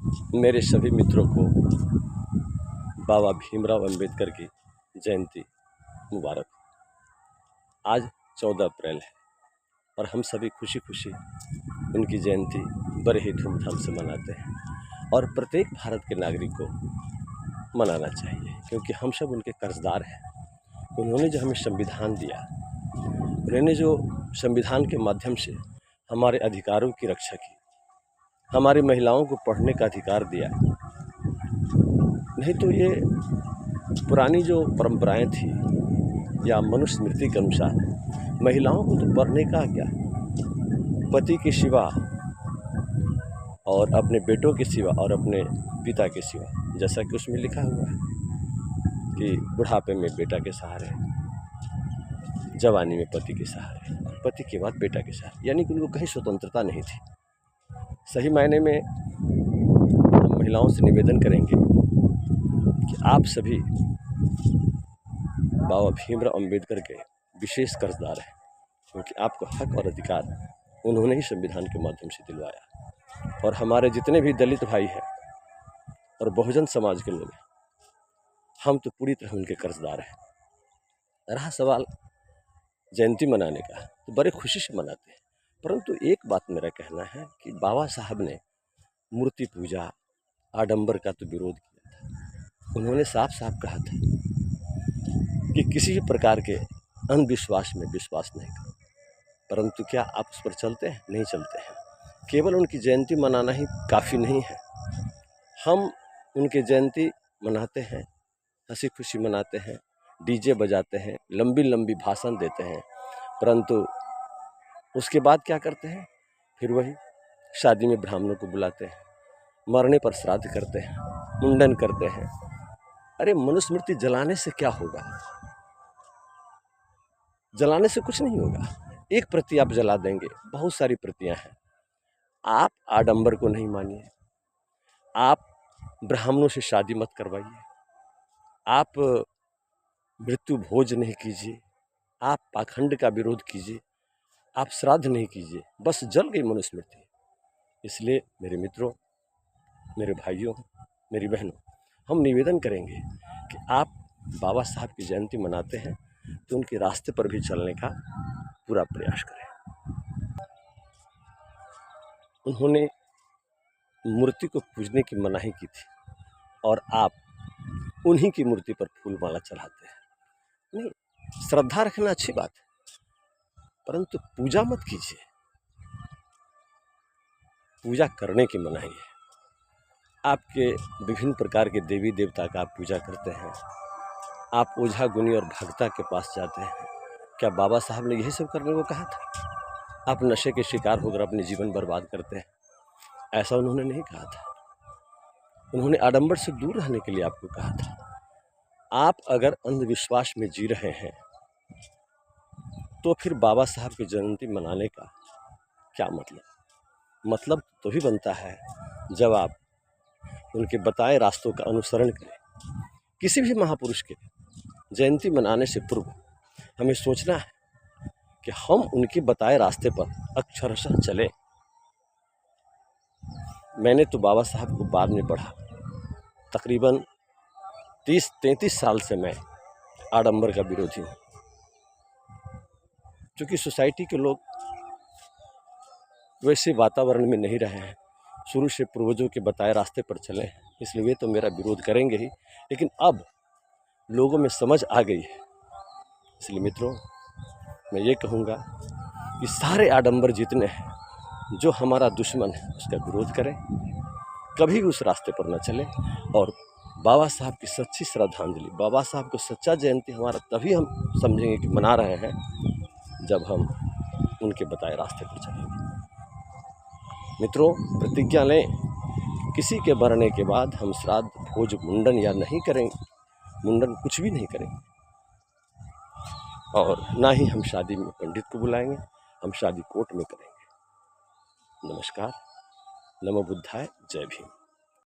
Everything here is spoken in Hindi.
मेरे सभी मित्रों को बाबा भीमराव अंबेडकर की जयंती मुबारक। आज 14 अप्रैल है और हम सभी खुशी खुशी उनकी जयंती बड़े ही धूमधाम से मनाते हैं और प्रत्येक भारत के नागरिक को मनाना चाहिए, क्योंकि हम सब उनके कर्जदार हैं। उन्होंने जो हमें संविधान दिया, उन्होंने जो संविधान के माध्यम से हमारे अधिकारों की रक्षा की, हमारी महिलाओं को पढ़ने का अधिकार दिया। नहीं तो ये पुरानी जो परंपराएं थी या मनुस्मृति के अनुसार महिलाओं को तो पढ़ने का क्या, पति के सिवा और अपने बेटों के सिवा और अपने पिता के सिवा, जैसा कि उसमें लिखा हुआ है कि बुढ़ापे में बेटा के सहारे, जवानी में पति के सहारे, पति के बाद बेटा के सहारे, यानी कि उनको कहीं स्वतंत्रता नहीं थी। सही मायने में हम महिलाओं से निवेदन करेंगे कि आप सभी बाबा भीमराव अंबेडकर के विशेष कर्जदार हैं, क्योंकि आपको हक और अधिकार उन्होंने ही संविधान के माध्यम से दिलवाया। और हमारे जितने भी दलित भाई हैं और बहुजन समाज के लोग हैं, हम तो पूरी तरह उनके कर्जदार हैं। रहा सवाल जयंती मनाने का, तो बड़े खुशी से मनाते हैं, परंतु एक बात मेरा कहना है कि बाबा साहब ने मूर्ति पूजा, आडंबर का तो विरोध किया था। उन्होंने साफ साफ कहा था कि किसी भी प्रकार के अंधविश्वास में विश्वास नहीं करो, परंतु क्या आप उस पर चलते हैं? नहीं चलते हैं। केवल उनकी जयंती मनाना ही काफ़ी नहीं है। हम उनकी जयंती मनाते हैं, हंसी खुशी मनाते हैं, डीजे बजाते हैं, लंबी लंबी भाषण देते हैं, परंतु उसके बाद क्या करते हैं? फिर वही शादी में ब्राह्मणों को बुलाते हैं, मरने पर श्राद्ध करते हैं, मुंडन करते हैं। अरे मनुस्मृति जलाने से क्या होगा? जलाने से कुछ नहीं होगा। एक प्रति आप जला देंगे, बहुत सारी प्रतियां हैं। आप आडंबर को नहीं मानिए, आप ब्राह्मणों से शादी मत करवाइए, आप मृत्यु भोज नहीं कीजिए, आप पाखंड का विरोध कीजिए, आप श्राद्ध नहीं कीजिए, बस जल गई मनुस्मृति। इसलिए मेरे मित्रों, मेरे भाइयों, मेरी बहनों, हम निवेदन करेंगे कि आप बाबा साहब की जयंती मनाते हैं तो उनके रास्ते पर भी चलने का पूरा प्रयास करें। उन्होंने मूर्ति को पूजने की मनाही की थी और आप उन्हीं की मूर्ति पर फूल माला चढ़ाते हैं। नहीं, श्रद्धा रखना अच्छी बात है, परंतु पूजा मत कीजिए। पूजा करने की मनाही है। आपके विभिन्न प्रकार के देवी देवता का आप पूजा करते हैं, आप ओझा गुनी और भक्ता के पास जाते हैं। क्या बाबा साहब ने यही सब करने को कहा था? आप नशे के शिकार होकर अपने जीवन बर्बाद करते हैं, ऐसा उन्होंने नहीं कहा था। उन्होंने आडंबर से दूर रहने के लिए आपको कहा था। आप अगर अंधविश्वास में जी रहे हैं तो फिर बाबा साहब की जयंती मनाने का क्या मतलब? मतलब तो भी बनता है जब आप उनके बताए रास्तों का अनुसरण करें। किसी भी महापुरुष के जयंती मनाने से पूर्व हमें सोचना है कि हम उनके बताए रास्ते पर अक्षरशः चलें। मैंने तो बाबा साहब को बाद में पढ़ा, तकरीबन 30-33 साल से मैं आडंबर का विरोधी हूँ। क्योंकि सोसाइटी के लोग वैसे वातावरण में नहीं रहे हैं, शुरू से पूर्वजों के बताए रास्ते पर चले हैं, इसलिए वे तो मेरा विरोध करेंगे ही, लेकिन अब लोगों में समझ आ गई है। इसलिए मित्रों, मैं ये कहूँगा कि सारे आडंबर जितने हैं, जो हमारा दुश्मन है उसका विरोध करें, कभी उस रास्ते पर न चलें और बाबा साहब की सच्ची श्रद्धांजलि, बाबा साहब को सच्चा जयंती हमारा तभी हम समझेंगे कि मना रहे हैं जब हम उनके बताए रास्ते पर चलेंगे। मित्रों, प्रतिज्ञा लें, किसी के मरने के बाद हम श्राद्ध भोज मुंडन या नहीं करेंगे, मुंडन कुछ भी नहीं करेंगे, और ना ही हम शादी में पंडित को बुलाएंगे, हम शादी कोर्ट में करेंगे। नमस्कार, नमो बुद्धाय, जय भीम।